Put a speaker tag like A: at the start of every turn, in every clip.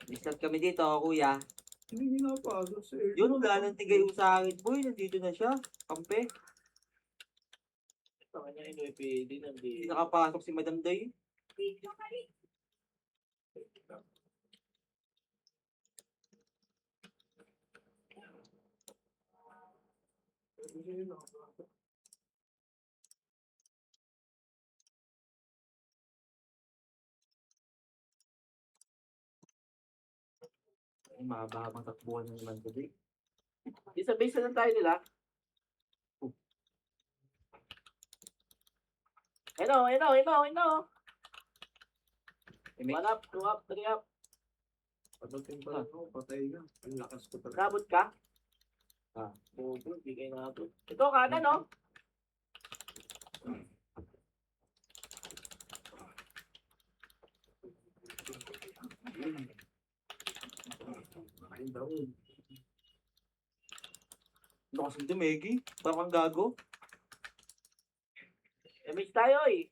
A: Discount kami dito, kuya.
B: Hindi napasok sa air.
A: Yun, wala nang tigayo sa akin, boy. Nandito na siya. Kampe.
C: Sa kanya yung pwede
A: Hindi
C: nandito.
A: nakapasok si Madam Day. Ay, mahabang takbuhan ng naman today.
C: Isa base na lang tayo nila. Eno.
A: Eh, may-
C: 1 up, 2 up, 3 up.
B: Padating pa lang ako, patay na. Ang lakas ko talaga.
C: Nabot ka?
A: Ah.
C: Bobo, hindi kayo nabot. Ito, kanan, no?
B: Ayun daw.
A: Ano kasi ito, Meggy? Parang gago.
C: Damage tayo, eh.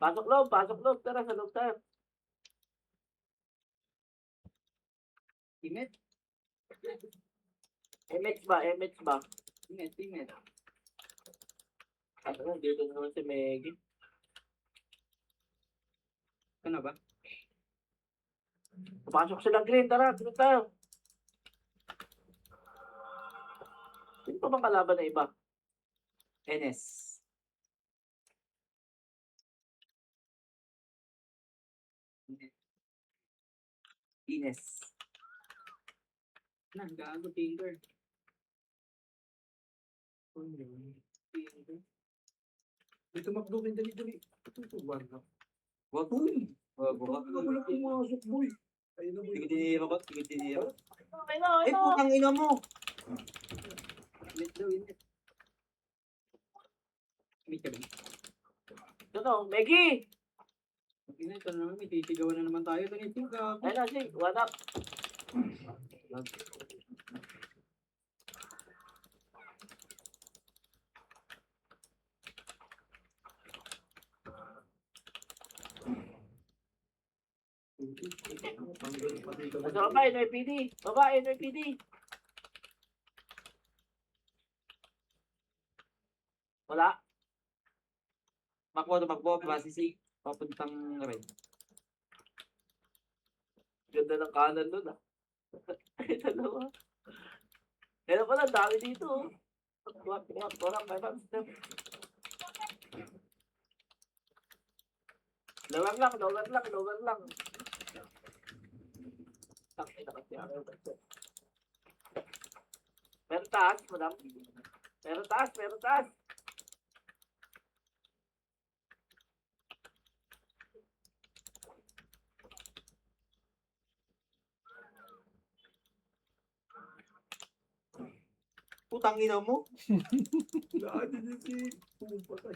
C: Pasok loob. Tara, sa loob tayo.
A: Timet.
C: MX ba?
A: Timet.
C: Ano, dito naman si Meggy.
A: Ano ba?
C: Pumasok sila green, tara, dito tayo. Sino pa bang kalaban na iba?
A: NS. Ines. Gago, finger.
B: May tumakbo rin dali. Ito, warna.
A: Wag mo. Wag mo.
B: Wala pumasok, boy. Ayun na, boy.
A: Tigitinira ko, tigitinira.
C: Ano?
A: Eh, putang ina mo.
C: Ano, Meggy!
A: Ito na naman, may titigawan na naman tayo. Tangitin ka.
C: Ayun na, sige, 1 up. Nasa baba, NYPD. Baba, NYPD. Wala.
A: Makbo, pasisi. Papuntang red.
C: Ganda ng kanan nun, ah. Ay, dalawa. Kaya pala, dami dito, oh. Walang 5 step. Lower lang. Takay na kasi ako. Pero taas, madam. Pero taas.
A: Putang ina mo.
B: Laan niya si Pumpatay.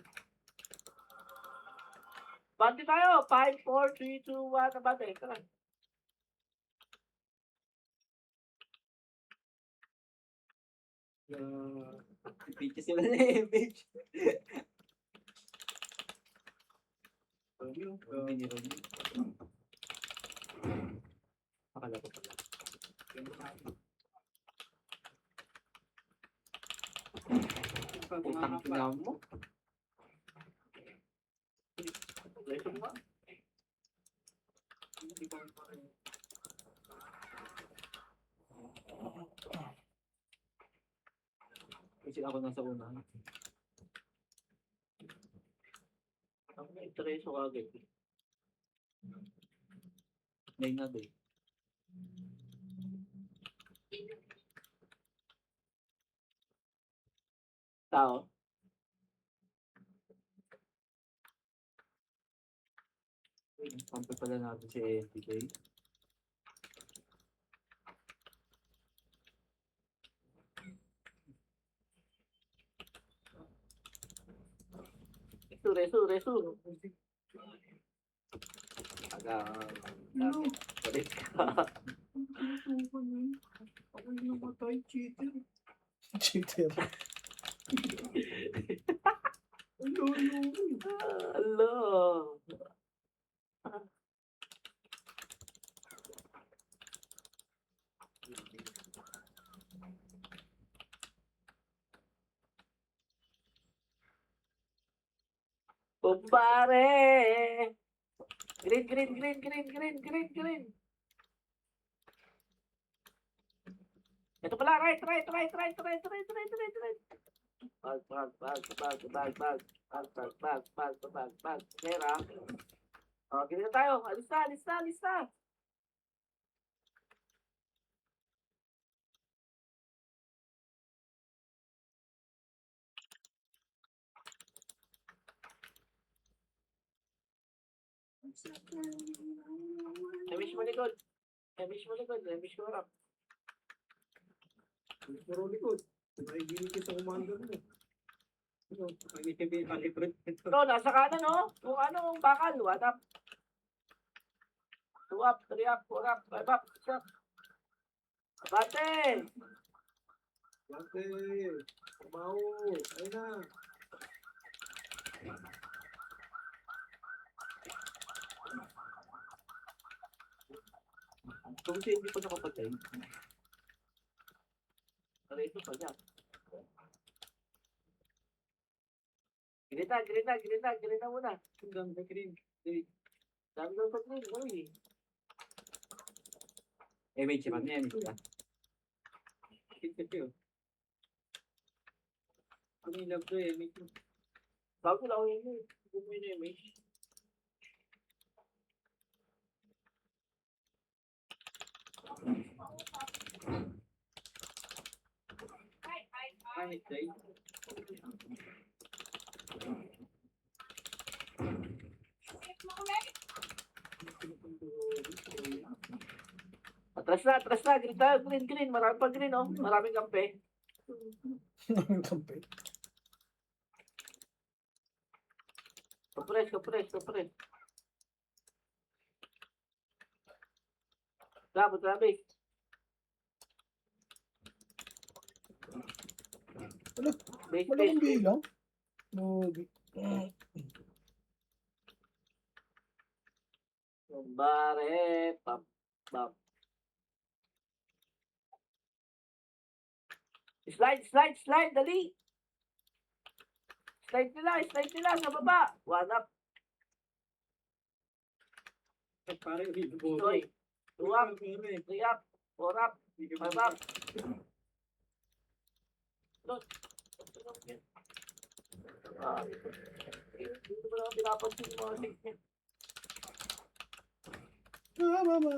C: Bante tayo. 5, 4, 3, 2, 1. Bante, tara.
A: Picture sila na image. Akala ko pala. Putang ina mo.
C: Leso mo.
A: Kasi ako nasa una.
C: Ang may treso kagad.
A: May na day.
C: Tao.
A: Kampi pala natin si NTK.
C: Resu. Balik ka.
B: Ako yung namatay, cheater. Cheater.
C: Alo. Kumpare. Green, green, green, green, green, green, green. Ito pala, right, right, right, right, right, right, right, right, right. Bag, bag, bag, bag, bag, bag, bag, bag, bag, bag, bag, bag, pera. O, ganyan tayo. Alis na, alis na, alis na. Emish mo likod. Emish mo likod. Emish mo harap.
B: Puro likod. Nakikinig ka sa commander mo.
A: Ang itibig kalibret ito.
C: Ito, nasa kanan, oh. Kung ano, bakal. One up. Two up, three up, four up, five up, six up. Abate!
B: Lante. Kumao. Ayun na.
C: Kung siya hindi pa nakapatay. Pero ito pa niya. Grita, grita, grita, grita muna.
A: Ang ganda green.
C: Dami daw sa green, no eh.
A: May chiman niya. Ito. Ang ilap to may
C: Bago lang yun eh. Bumuhay na yung image.
A: Kahit day.
C: Atras na, grita, green, green. Marami pa green, oh. Maraming kampe.
D: Kampe.
C: Kapres, kapres, kapres. Grabe, grabe.
D: Wala,
C: Base,
D: wala
C: base,
D: kang
C: base.
D: bilang. No,
C: Bare, pap, pap. Slide, slide, slide, dali. Slide nila, sa baba. One up,
A: Parang
C: Soy. Two up, three up, four up, five up. Look. Dito ba naman pinapansin yung mga technique?
D: mama.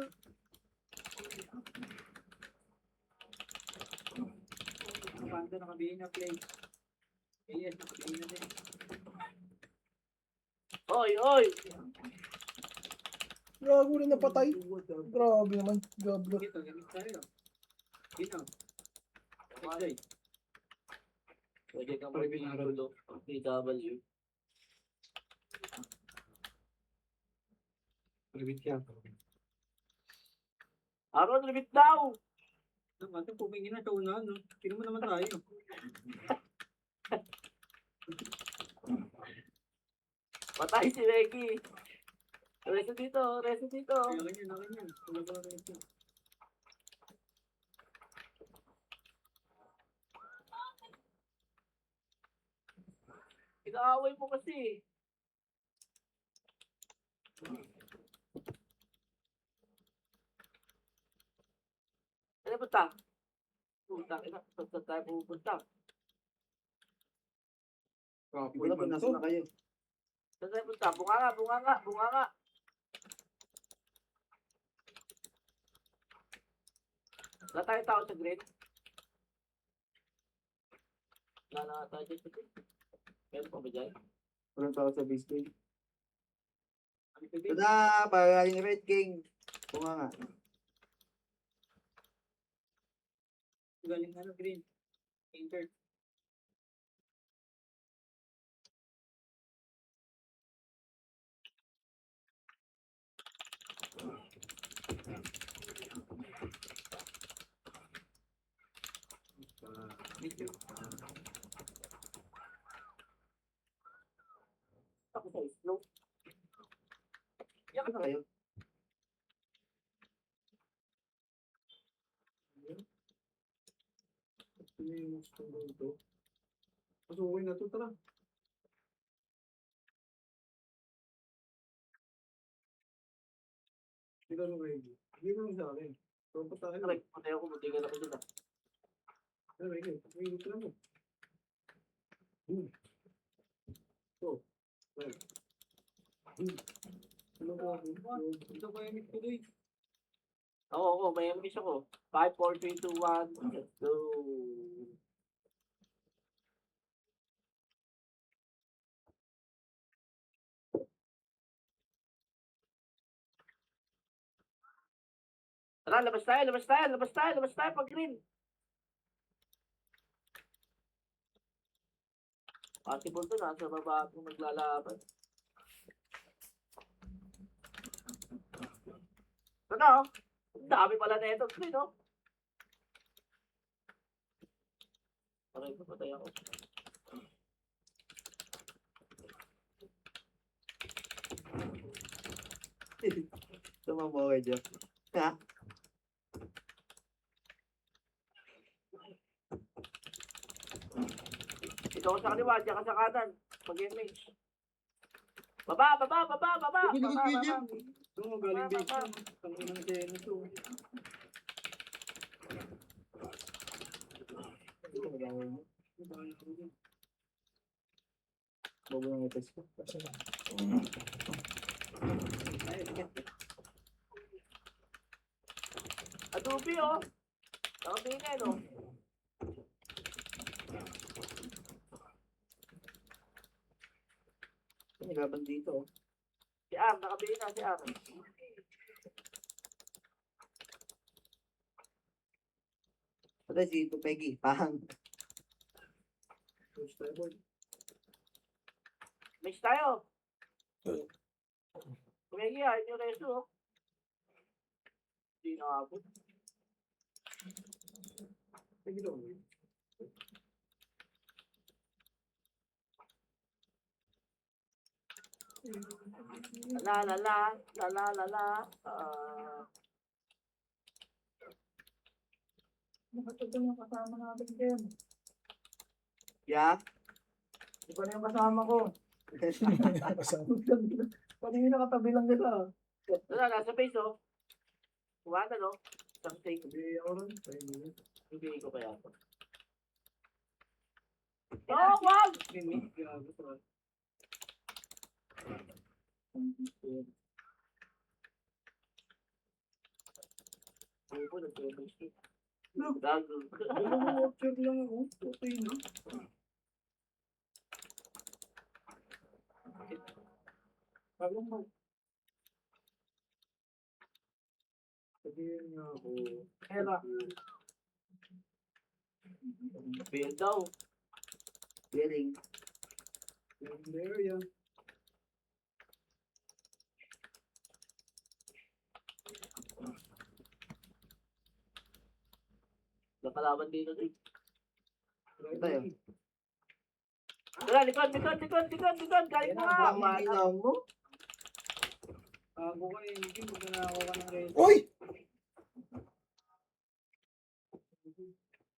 A: Ang banda nakabihin na play. Yes, nakabihin na din.
C: Oy, oy!
D: Gago na napatay. Grabe naman. Gablo.
A: Ito, gamit tayo. Ito. Next day.
C: Pwede kang magpingulo. PW.
B: Private yan.
C: Aron, limit daw!
A: Naman, pumingin na sa unahan, no? Sino mo naman tayo?
C: Patay si Reggie. Reso dito, reso dito.
A: Akin yan. Wala ba na ito?
C: Inaaway mo kasi. Ano ba ta? Puta, ina, saan tayo pupunta?
B: Kapoy man to.
A: kayo.
C: Saan tayo punta? Bunga nga. Wala tayong tao sa green. Wala na tayo dyan sa green. Meron pa ba dyan?
B: Walang tao sa base game.
A: Ito
E: Tada, pagaling Red King. Bunga nga.
A: galing green. Painter.
C: slow. Yan
E: Ano
C: ka
E: kayo?
B: Sino yung gusto mo ito? Pasukin na ito, tara. Hindi ka nung ready. Hindi mo lang sa akin. Tropa tayo.
C: Aray, patay ako, matigal ako dun ah.
B: Ano, ready? Mainit lang mo. Oh. Right. Ano ba?
A: Ito ko yung tuloy.
C: Oo, may miss ako. 5, 4, 3, 2, 1. Let's go. Tara, labas tayo, labas tayo, labas tayo, labas tayo pag green. Possible to, nasa baba akong naglalaban. Ano? Ang dami pala na ito, green, no? Aray, papatay ako.
E: Tumama ka dyan. Ha?
C: Ito ko sa kaliwa, diyan ka sa kanan. Mag-image. Baba, baba, baba, baba!
E: Sige, sige,
C: Baba,
E: sige,
C: baba.
B: Ito mo, galing base yan. Tangin ng Jen ito.
E: Bobo ng itis ko.
C: Adobe, oh. Nakatingin, oh.
E: Nagaban dito. Oh.
C: Si Ar, nakabili na si Ar.
E: Patay si Peggy. Pahang.
B: Push tayo, boy.
C: Mix tayo. Kumegi, ayun yung resto, oh. Hindi nakabot.
B: Sige daw.
C: La la la, la la la la.
D: Nakatagal yung kasama natin din.
E: Yeah?
D: Iba na yung kasama ko. Kanina nakatabi lang nila.
C: Wala, nasa base, oh. Kumanda, no? Isang take.
B: Sabi ako rin. Tayo mo.
C: Bibigay ko pa yan. Oh, wag!
B: Mimi, grabe sa
C: Bubo, nag-image.
B: Look.
C: Gago.
B: Watcher lang ako. Okay na.
D: Alam mo,
B: Sabihin nga ako.
D: Ella.
C: Fail daw.
E: Feeling.
B: Yung area.
C: Nakalaban dito, eh.
E: Tayo.
C: Wala, likod, likod, likod, likod, likod. Galing mo nga.
E: Ang ilaw mo?
A: Bago ka yung game, pag nanakaw ka ng ready.
D: Uy!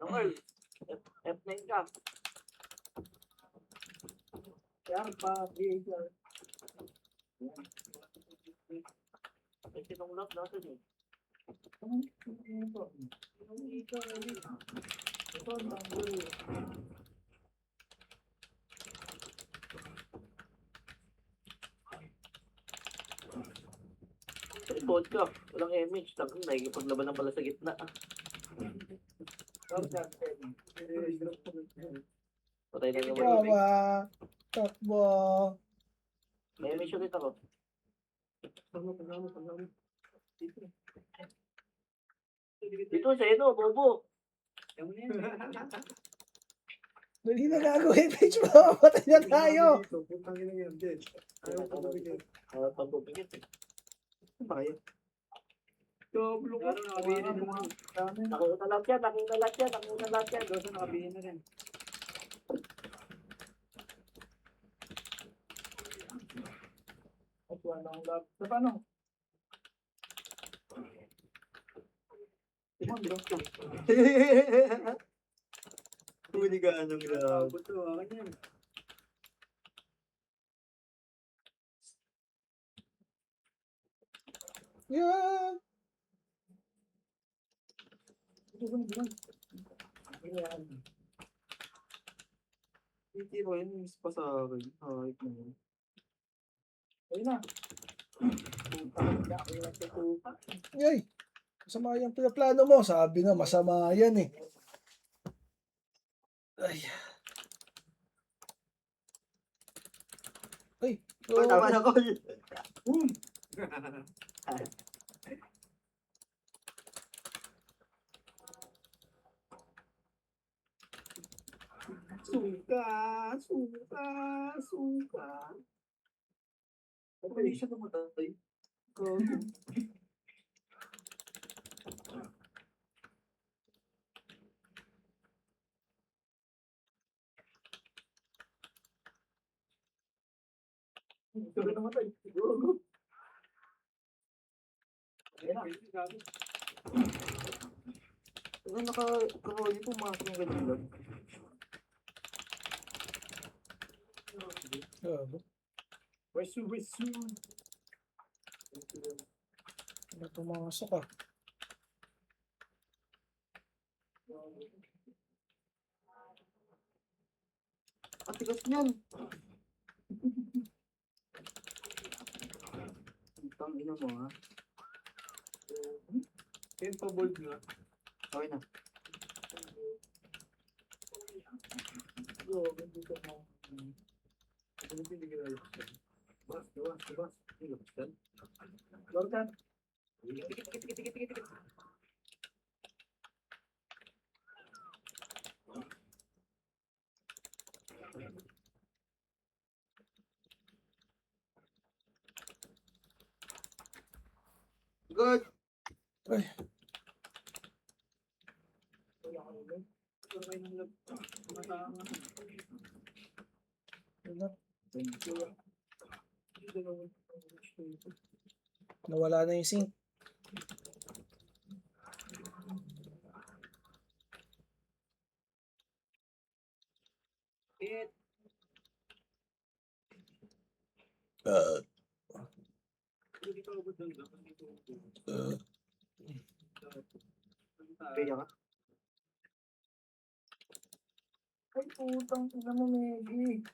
C: No, Earl. F9 ka.
D: Yan pa, BHR.
C: May sinunglap natin, eh.
D: Ito, nanggol.
C: Ay, vodka. Walang image. Tangang nakikipaglaban na pala sa gitna. Patay na naman.
D: Yawa. Takbo.
C: May image ulit ako.
B: Tama.
C: Dito sa ino, bobo.
A: Yung na yan.
D: Dali na gagawin, bitch mo. Patay na tayo.
B: Putang ina yan, Jen. Ayaw ko mabigyan.
C: Pagpupigit, eh.
E: Ano ba kayo?
B: Doblo ka.
A: Pero nakabili na mga.
D: Dami.
C: Nakuna lahat yan, nakuna lahat yan, nakuna lahat yan.
A: Dosa nakabili na rin. Walang lab. Sa paano?
E: Huli ka ng lab.
B: Buto, akin yan.
D: Yan.
A: Ayan.
E: Hindi ko yun, miss pa sa akin. Ay, kung
A: Ayun na. Tupa. Ako yung nagtutupa.
D: Yay. Masama yung pinaplano mo. Sabi na, masama yan eh. Ay. Ay.
E: oh, tama na ko.
B: Suka, suka, suka.
E: Ba't hindi siya tumatay? Gago.
A: Ito na namatay. Ayun na.
E: Ano naka-roll po pumasok yung ganun lang?
D: Gago.
B: Wesu, wesu.
D: Ano pumasok ah.
E: Ang tigas niyan. Ang ina mo ha.
B: Yan pa bold nga.
E: Okay na.
B: Ano pinigil na lang? Bas, bas, bas. Ano yan?
A: Jordan.
E: Good.
D: Ay.
A: Wala ka ulit. Wala kayo ng lab. Matama.
D: Ano?
A: Dalawang.
D: Nawala na yung sink.
A: It.
B: Hindi ka abot ng dapat dito.
E: Kaya ka?
A: Ay, putang ina mo, Meggy.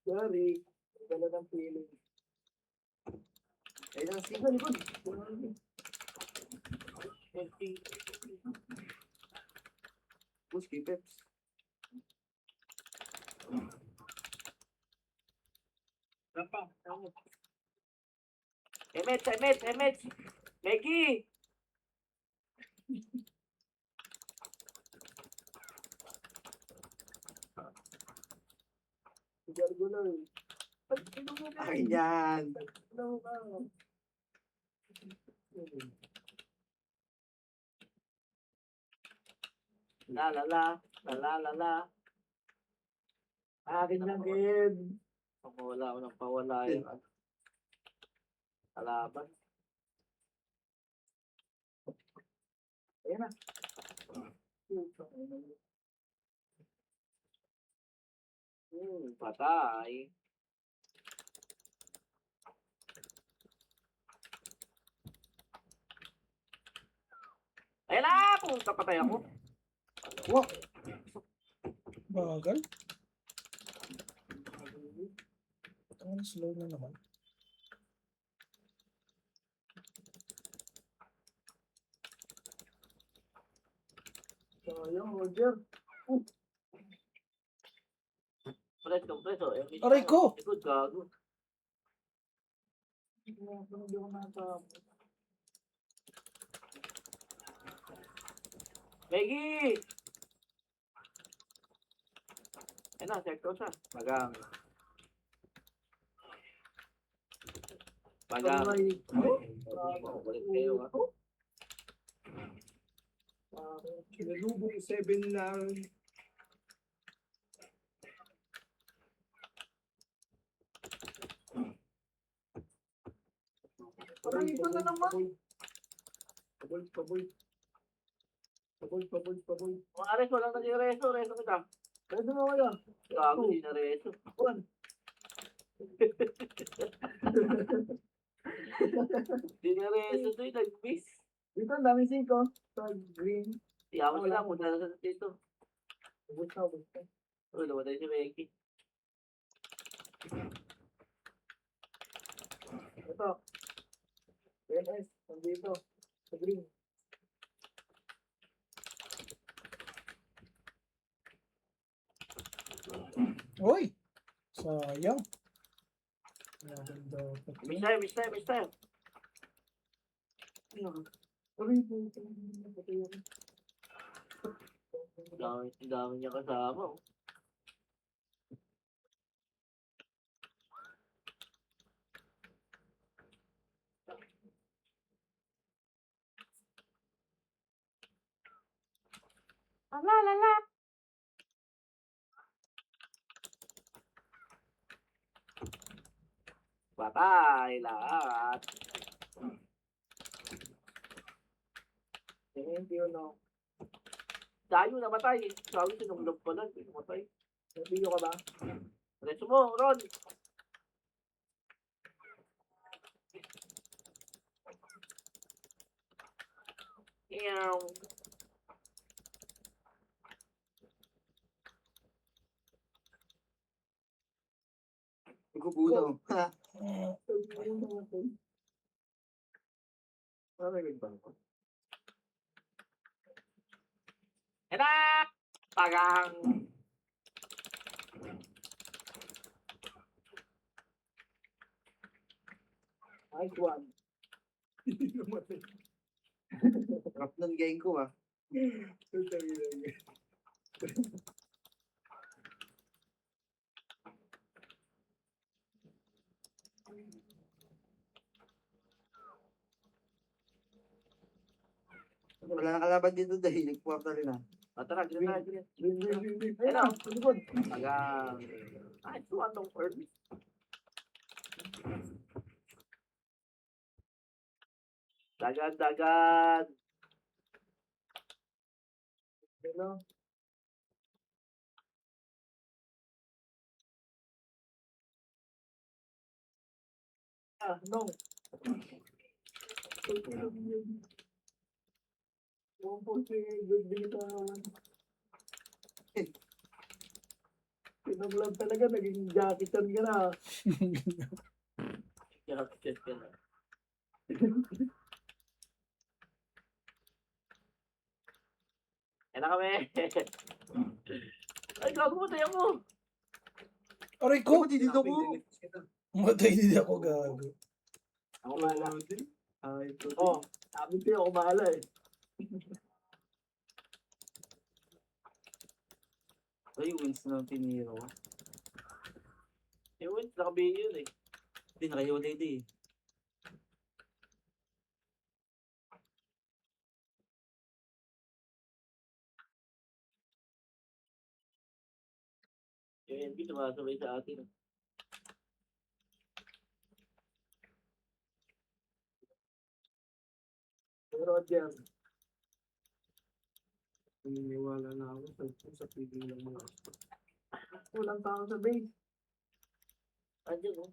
A: Sorry. Dala ng feeling.
E: Ayun ang sing.
A: Ay, likod.
E: Push kay Peps.
B: Rapa.
C: Emet! Maggie!
A: Gargo na eh. Ay, ino mo na.
E: Akin yan.
A: Ano ba?
C: La la la, la la la la.
A: Akin lang, Ed.
C: Pawala ako ng pawala yung kalaban.
A: Ayan na. Putang ina mo.
C: Patay. Ayun na! Puta, patay ako.
D: Bagal. Ang slow na naman.
A: Sayang, Roger.
C: Preso.
D: Aray ko!
C: Likod, gago.
A: Hindi ko natapos.
C: Maggie! Ayun na, sector siya. Magang.
A: Aray ko.
C: Balik kayo, ha?
B: Kinalubong 7 lang.
E: Parang iba na naman.
B: Paboy, paboy. Paboy, paboy, paboy.
C: Mga ares, walang nag-reso. Reso kita.
E: Pwede mo kaya.
C: Gago, hindi na reso. Hindi na reso to yung nag-miss.
E: Dito, ang daming 5. Sa green.
C: Iyawas lang, punta na sa dito.
E: Ubus na, ubus na.
C: Oh, namatay si Becky.
E: Ito. PNS, nandito. Sa green.
D: Uy! Sayang. Maganda.
C: Miss tayo, miss tayo, miss tayo.
E: Uy,
C: Ang dami niya kasama. Oh. Patay lahat.
E: thank you, no.
C: Tayo namatay. Sabi sinunglog pa lang. Namatay.
E: Nabilo ka ba?
C: Reso mo, Ron. Ew.
E: Igubulo. Ha?
B: Parang nagbanko.
C: Enak! Tagang.
E: Nice one.
B: Hindi namatay.
E: Rap ng gang ko, ah. Wala nang kalaban dito dahil nagpuwap na rin, ah.
C: Tara, dito tayo. Dito.
E: Green, green, green, green.
C: Ayun
E: Ayun,
C: na.
E: sa likod.
C: Tagang. Ay, ito anong herb. Dagan, dagan.
E: Hello? Ah, no. One point good dito naman. Pinag-vlog talaga, naging jacketan ka na.
C: Shit ka na. Ayun na kami. Ay, gago mo tayo mo.
D: Aray ko!
E: Dito ko.
D: Matay din ako gago.
E: Ako bahala.
B: Ay,
E: Oh, sabi ko ako bahala eh.
F: Ay, wins na tiniro.
C: Yung wins, nakabihin yun eh.
F: Hindi, nakahiwalay din eh.
C: Yung NB, tumasabay sa atin.
E: Roger.
B: naniniwala na ako sa feeling ng mga
E: Walang tao sa base.
C: Andiyan oh.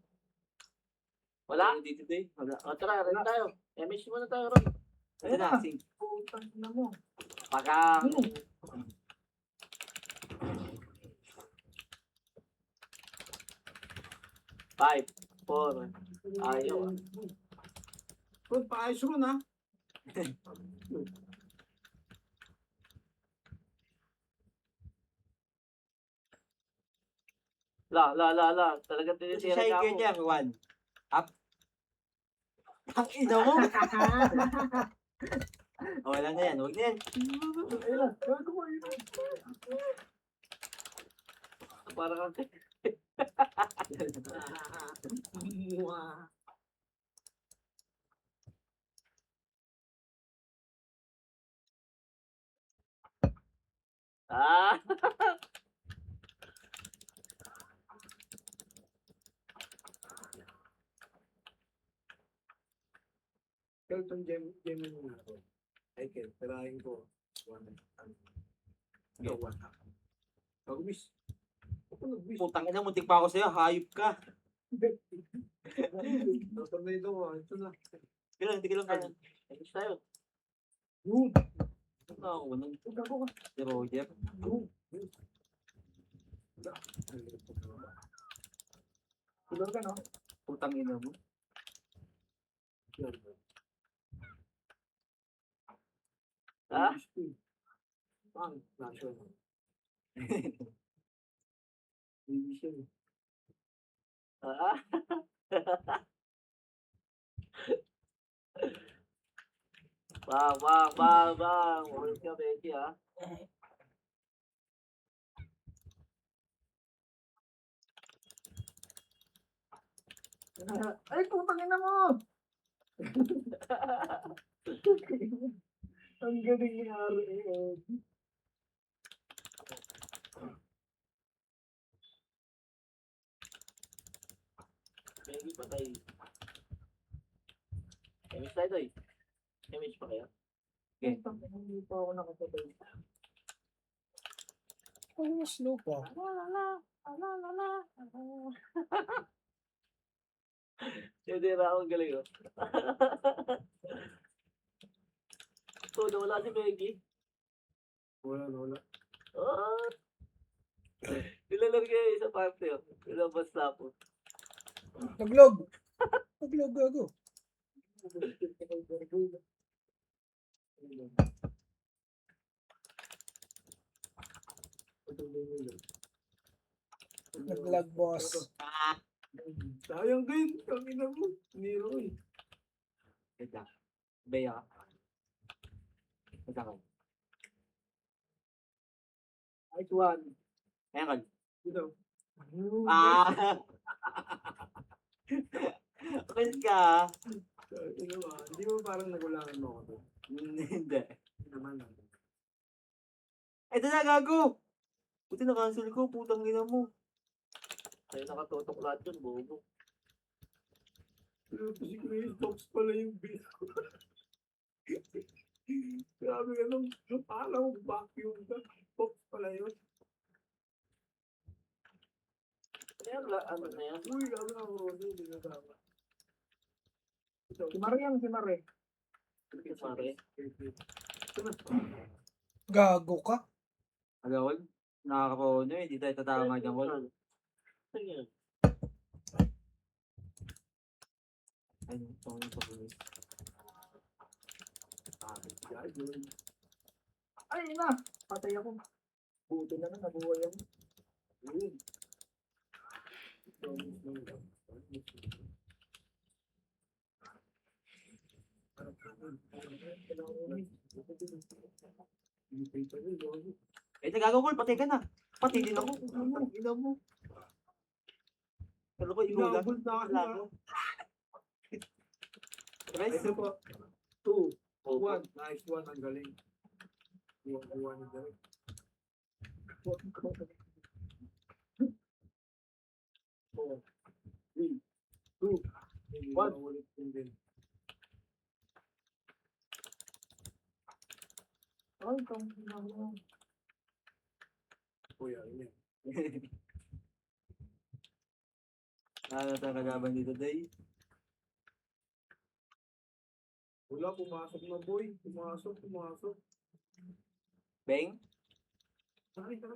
C: Wala?
F: Dito day.
C: Wala. O tara, rin tayo. MH muna tayo, Ron.
F: Ito na,
E: na.
F: sing.
E: Putang na mo.
C: Pagang. Five, four. Ayaw ah.
B: Kung paayos mo na.
C: La. Talagang
F: Si
C: tinitira
F: Shai
C: niya ako.
F: ganyan, one. Up. Ang ina mo. Oh, wala na yan, huwag na yan.
E: Ayun na. Gago mo yun.
C: Parang kang Ah!
B: Tagal itong gem mo na ako. Ay, Ken, tirahin ko. One half. Pag-miss. Ako nag-miss.
F: Putang ina, muntik pa ako sa'yo. Hayop ka.
B: Tornado ko. Ito na.
F: Hindi ka lang kanya.
C: Ayos tayo.
B: Boom!
F: Ako, si Roger.
E: Tulog ka, no?
F: Putang ina mo.
C: Ha?
B: Pang, national. Division.
C: Ah? Bang. Ulit ka, Becky, ha?
E: Ay, putang ina mo! Ang galing ni Ari.
C: Becky, patay. Image tayo, Toy. Image pa kaya?
E: Hindi pa ako nakasabay.
D: Ay, mas slow pa.
C: Hindi na ako galing, oh. So, nawala si Becky.
B: Wala.
C: Oh! Nilalaro kayo sa parte, oh. Nilabas na po.
D: Naglog. Naglog, gago. Naglag, boss.
B: Sayang din. Kangina mo. Nero eh.
F: Wait lang. Beya ka. Wait lang.
E: Nice one.
F: Ayan ka.
B: Ito.
F: Ah! Wait ka.
B: Ino ba? Hindi mo parang nagulangan mo ako.
F: Hindi.
B: Hindi naman.
F: Ito na, gago! Buti na-cancel ko, putang ina mo.
C: Sa'yo nakatutok lahat yun, bobo.
B: Pero si Chris Box pala yung bill ko. Grabe ka nung parang vacuum ka. Box pala yun.
C: Kaya, ano na yan?
B: Uy, grabe ako Rodi. Hindi na tama.
E: Si Mare yan, si Mare.
C: Mare.
B: Ito na.
D: Gago ka.
F: Agawal, nakakapaw nyo, hindi tayo tatama dyan, wal.
C: Sige.
F: Ay, ito ko yung pabulis.
E: Ay, ina! Patay ako. Buti na lang, nabuhay ako.
B: Yun.
F: Eh, gagawal, patay ka na. Patay din ako. Ina mo. Pero ko, igulang.
B: Inabot na ako.
F: Wala ko. Tres?
B: Ito po. 2. 1. Nice one. Ang galing. 1 ang galing. 4, 3, 2, 1. Ulit din.
E: Ay, itong ina mo.
B: Kuya, yun.
F: Ano tayo kagaban dito, Day?
B: Wala, pumasok na boy. Pumasok.
F: Beng?
B: Tari. Ito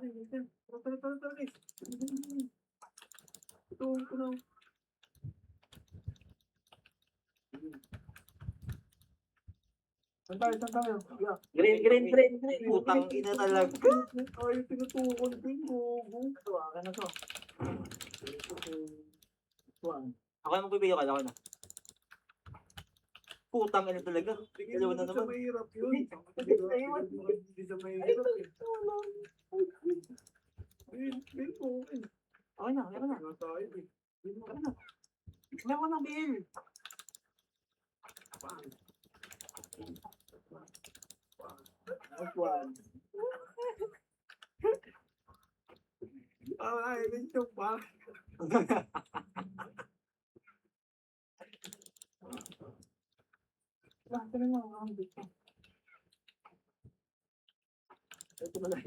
B: na.
E: Saan tayo? Yeah.
C: Green.
F: Putang ina talaga.
B: Ay, tinutukol ko yung gogo.
E: Ito, akin na to. One.
F: Ako na magpipili ka, ako na. Putang ina talaga.
B: Tingin
F: Dalawa
B: mo
F: na
B: sa
F: naman.
B: mahirap yun. Hindi sa mahirap eh. Bill ko.
F: Okay na.
B: Nga tayo eh.
F: Meron na, Bill.
E: Nice one.
B: Ay, ito pa.
E: Ito na lang.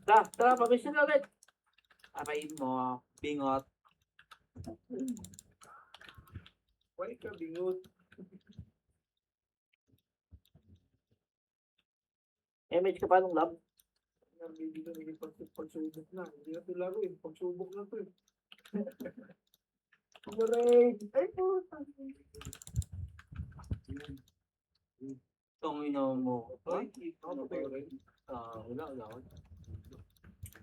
C: Tara, pamisin na ulit. Apayin mo, bingot.
B: Why ka bingot?
C: Image ka pa nung lab.
B: Hindi ka naging pagsubok na. Hindi na ito laro eh. Pagsubok na ito eh.
E: Maray. Ay, puta.
C: Itong ina mo.
B: Ay, ako tayo rin.
C: Wala.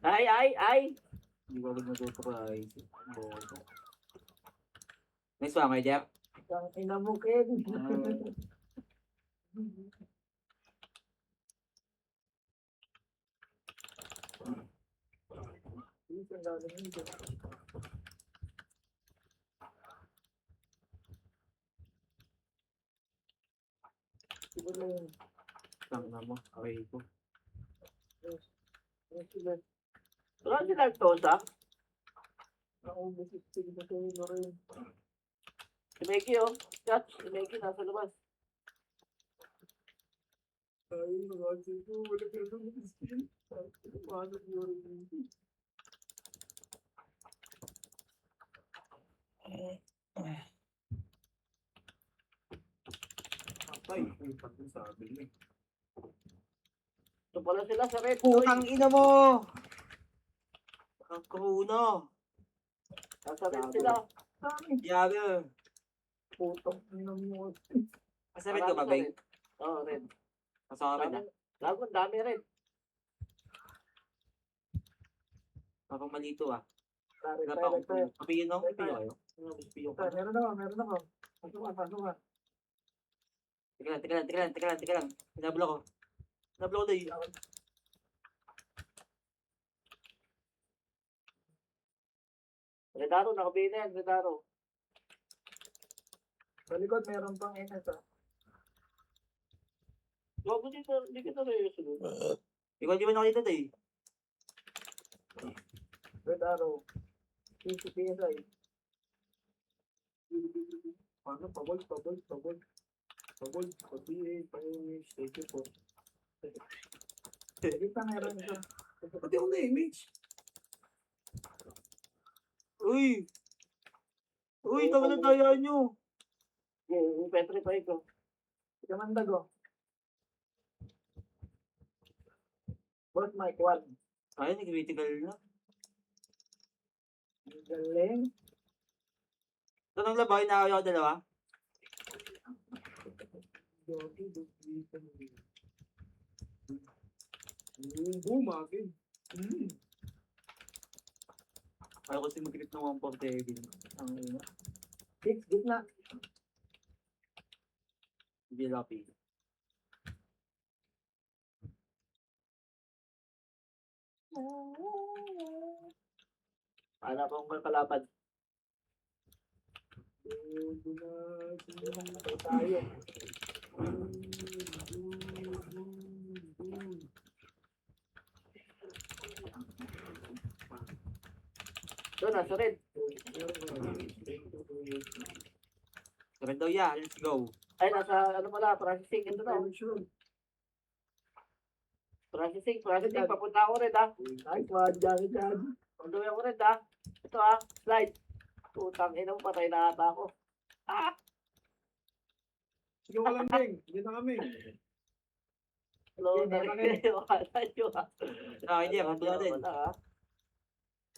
C: Ay! Hindi ko agad natutry. Boto. Nice one, kay Jeff.
E: Ang ina mo, Ken. Ang dami nito. Diba na yun?
C: Tang na mo. Okay ko.
E: Ang sila.
C: Wala si Lactosa.
E: Naubos ito na ito na rin.
C: Si Meggy, oh. Catch. Si Meggy nasa labas.
B: Ay, mga ko. Wala ka na ng skin. Paano yun? Patay. Ay, patay sabi niya.
C: Ito pala sila sa red.
F: Putang ina mo! Ang kruno.
C: Nasa red sila.
F: Yaga.
E: Putang ina mo.
F: Kasabit ka ba, Beng?
C: Oo, red.
F: Kasama na.
C: Gago, dami red.
F: Parang malito ah.
E: Tara,
F: Wala pa
E: tara,
F: akong
E: tara.
F: papiyon ako. Papiyon kayo. Papiyon ko.
E: Meron ako. Pasok ka.
F: Teka lang. Pinablo ko. Pinablo ko doy.
C: Redaro, nakabili na yan, Redaro.
E: Sa likod, meron pang NS ah.
C: Gago dito, hindi kita na yung sunod.
F: Ikaw di ba nakita doy?
E: Red Arrow. PSI.
B: Paano? Pabol. Pati eh. Pa-image. Thank you po.
E: Kita meron isa.
B: Pati ako na-image.
F: Uy, tama na tayo nyo.
C: Yung petrify ko.
E: Kamandag oh. Boss Mike 1.
F: Ay, nag-critical na.
E: Galing.
F: Ito nang labay, nakakaya ko dalawa.
B: Boom, akin.
F: Ayaw ko si mag-grip ng 147. Ang ina.
E: 6, gitna.
F: Hindi lapi.
C: Paano akong kalaban?
E: Tayo.
C: Doon, nasa red.
F: Sabi daw yan, let's go.
C: Ay, nasa ano pala, processing. Ito na. Processing. Papunta ako red, ha.
E: Ay, madyan.
C: Ang gawin ako red, ha. Ito, ha. Slide. Putang ina mo, patay na ata ako.
B: Sige, walang Beng. Hindi na kami.
C: Hello, narinig. Wala nyo, ha.
F: Okay, di, ang natin.
C: Wala, ha.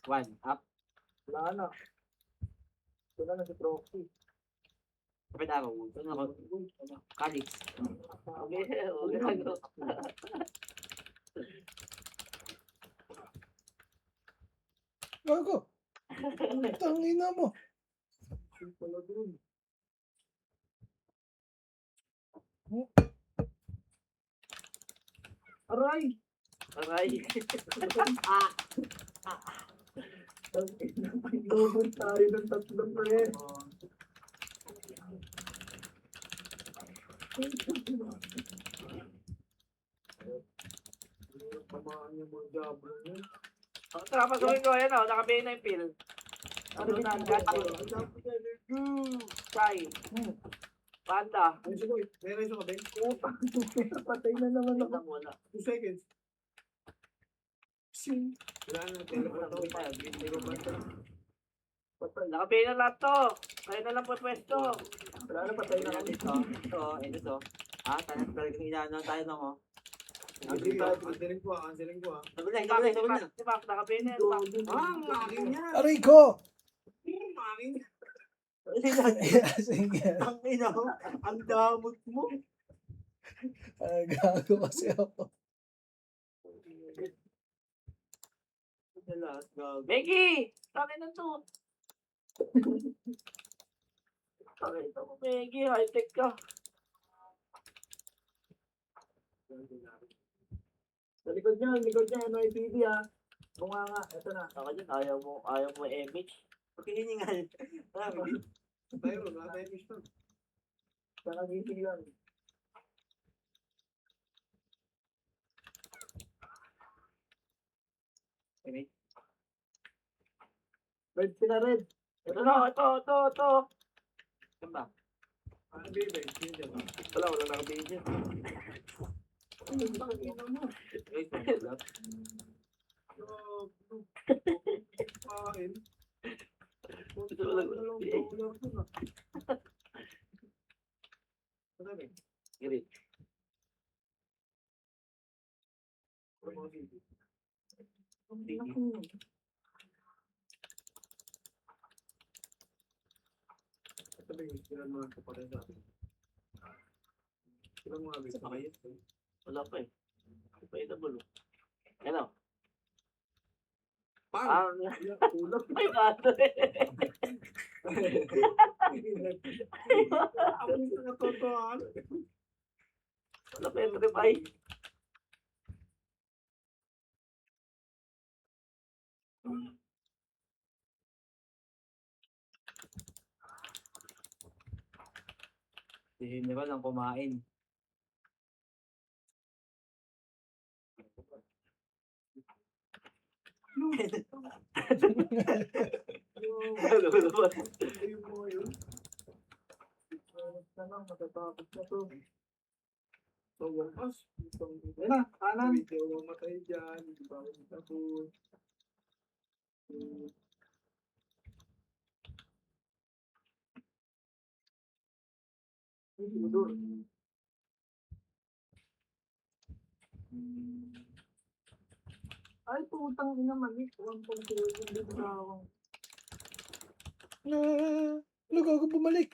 F: 1, up.
E: Wala na. Ito na si Proxy.
F: Sabi na ako. Ito na ako. Calix.
C: Okay, gago.
D: Gago. Tangina mo.
B: Pala dun.
E: Aray!
C: Aray.
E: Lubon tayo ng tatlong pre.
B: Tamaan yung mga jabber niya.
C: Tara, pasukin ko. Ayan, o. Nakabili na yung pill. Ano na, got you. Try. Panda.
B: Ayun si Boy. May reso ka, Ben?
E: Patay na naman ako.
C: Tingnan mo wala.
B: 2 seconds.
E: Sing.
B: Wala na, teleport ako.
C: Nakabili na lahat to. Kayo na lang po pwesto.
E: Wala na, patay na kami.
F: Ito. Tayo talagang inaano tayo na mo.
B: Canceling ko ah.
F: Sabi na.
C: Si Mac, nakabili na.
B: Making yan!
D: Aray ko!
B: Making yan!
D: Sige.
F: Ang ina mo, ang damot mo.
D: Gago kasi ako.
F: Lahat gago.
C: Maggie! Sakin na to. Sakin ito mo, Maggie. High-tech ka.
E: Sa likod niya, NYPD ah. Bunga nga, ito na.
C: Saka dyan, ayaw mo image.
F: Pagkihiningal.
B: Tayo, wala tayo mission.
E: Saka gising lang. Red sila red.
C: Ito na, ito.
F: Yan ba?
B: Ano baby? Yun dyan.
C: Wala nakabili dyan.
F: Guys, pag-vlog.
B: Pain.
C: Giri. Wala pa eh. Available. Ano?
B: Pang!
C: Ay, bato eh. Wala pa yung tripay.
F: Si General ang kumain.
C: Ano naman?
E: Matatapos na to.
B: Yan na, kanan. Hindi ako mamatay dyan. Hindi ba ako matapos.
E: Sudor. Ay, putang ina mali. 1.0 din na ako.
D: Ano gago bumalik?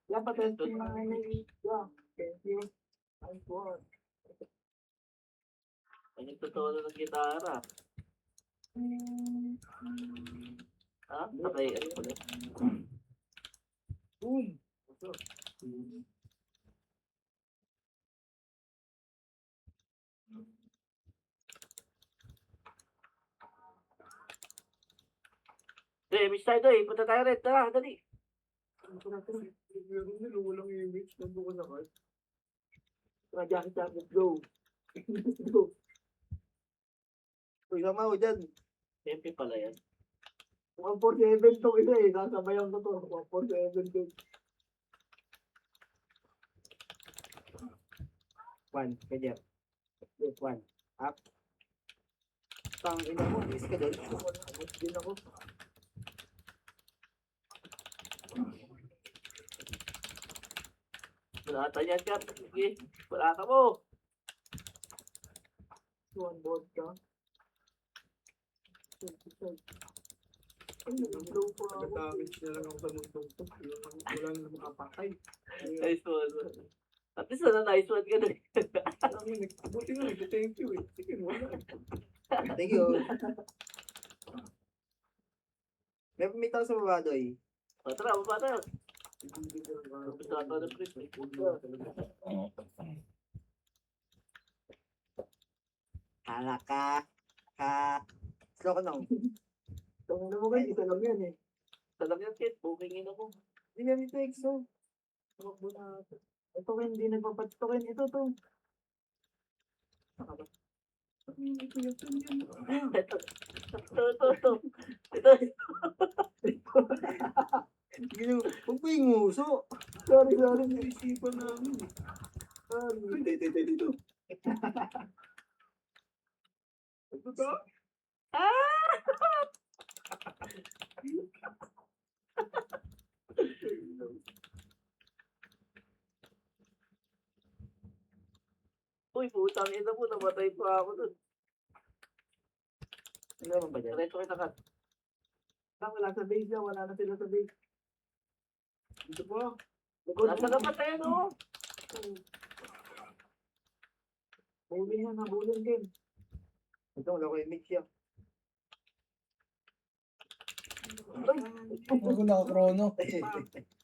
E: Yan pa 10 na yeah. Thank you. Nice one.
C: Ay, nagtuturo ng gitara. Ha? Sakay, ano pala?
B: Boom!
C: Miss tayo doon eh. Punta tayo rin. Tara, dali.
B: Meron nila, walang image. Nandun ka na ka.
E: Jacket, go. Go.
F: Uy, sama ko dyan.
C: Siyempre pala yan.
E: 147 to isa eh. Sasabayan ko to. 147 to.
F: 1, kanya. 1. Up. Tang ina mo, miss ka doon.
E: Din ako.
C: Wala tayo yan, Kat. Sige. Wala ka mo.
E: One vodka. Ay, nag-blow pa ako.
B: Nag-damage na lang ako sa mundong to. Wala na makapatay.
C: Nice one. At least na nice one ka na.
B: Buti nga, thank you eh. Sige, wala.
F: Thank you. May pumita sa baba, Doy.
C: Tara, baba tayo. Gusto ka na print.
F: Halaka. Slow ko nang.
E: Tungin mo kayo, isa lang yan eh.
C: Talagang yan, Kit. Bukingin ako.
E: Hindi namin ito exo. Tumakbo na ito. Ito Ken, hindi nagpapat. Ito Ken, ito to.
B: Ito yan, yan.
C: Ito. Ito. Ito.
F: Huwag pa yung nguso.
E: Sorry.
B: Naisipan namin.
E: Sorry.
B: Dito. Ito to?
C: Uy, putang ina mo, namatay pa ako dun.
F: Ano naman ba dyan?
C: Diretso kita kat.
E: Wala sa base na. Wala na sila sa base.
B: Dito po.
C: Nasa namatay no?
E: Bowling yan. Bowling game.
F: Ito, wala ko yung mix yan.
D: Bago naka-chrono.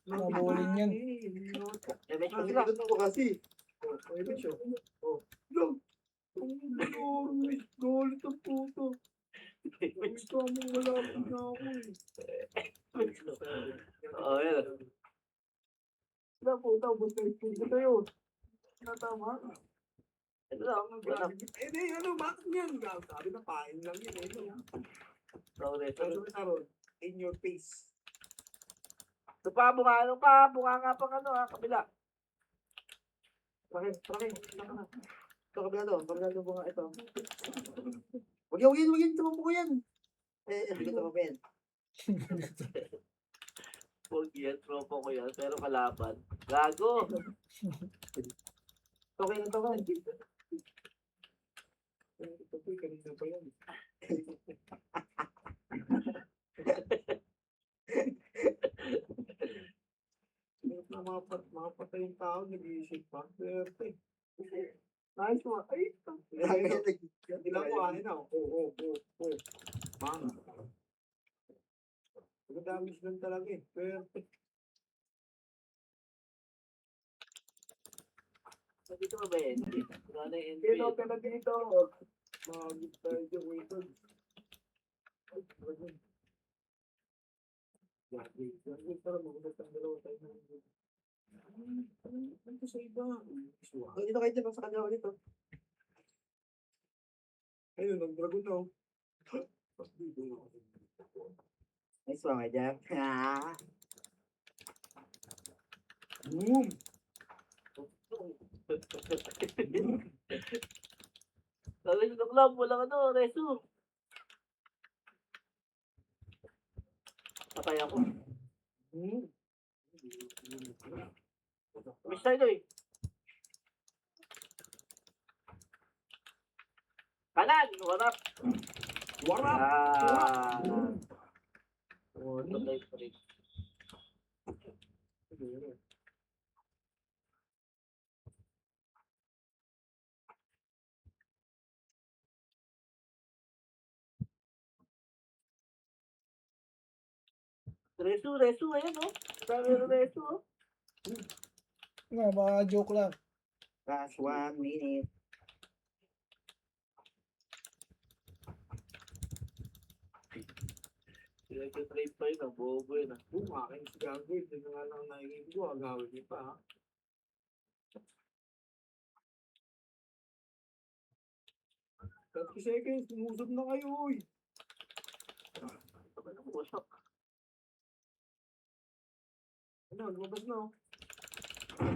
D: Nabulin yan.
C: Eh, may
F: Ang
C: sila.
F: gusto ko kasi.
B: May bitch, oh. Look. Golit ang puto. Gusto mo wala pa na ako
C: Oh, yan.
E: Sila puta. Gusto yun. Natama.
C: Ito lang. Wala.
B: Bakit yan? Sabi na pain lang yun.
C: Sorry.
B: Karon, in your face.
C: Ito pa, bunga nga pang ano ha, kabila.
F: Ito, kabila to. Kabila to bunga ito. Huwag yan. Tumampo ko yan. Hindi ko tumampo yan.
C: Huwag yan, tropa ko yan, pero kalaban. Gago!
F: Okay na to, man.
B: Ito po, kanina pa yan. Mga patay yung tao, nag-iisip pa. Swerte.
E: Nice one. Ay,
B: Ilang ko, ano na? Oo. Mga. Nagdamis lang talaga eh. Swerte.
C: Dito ba ba yan? Wala na yung
E: dito.
C: NP.
E: Pero dito.
B: Magit tayo dyan, waited. Wait, para magulat ang dalawa tayo na. Ano sa iba?
F: Dito kayo dyan, sa kanya dito.
B: Ayun, ang dragon na.
F: Nice one, my Jack.
B: Boom!
C: Sabi nyo lang, walang ano, reso. Patay ako. Miss tayo eh. Kanan! Warap!
B: Warap!
C: Oh, patay pa rin. Resu, ayan o. Dami ng resu o.
D: Mga joke lang.
F: Last 1 minute.
C: Pinag-trade pa yun, ang bobo yun ah.
B: Aking si Gago, ito na nga lang nakikita ko, agawin niya pa ha. 30 seconds, umusap na kayo, uy.
C: Sabi ng usap.
B: Ano, lumabas na, oh.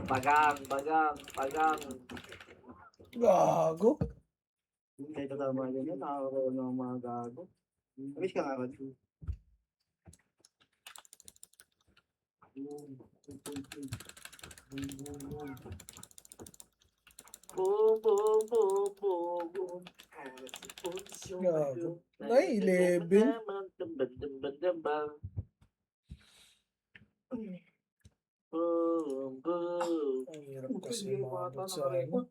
C: Bagang.
D: Gago.
F: Ito tama din yun. Nakakaroon ng mga gago. Amis ka nga, Rod.
C: Boom.
D: Gago. Ay, 11.
C: Boom.
D: Ang hirap kasi mga sa ano.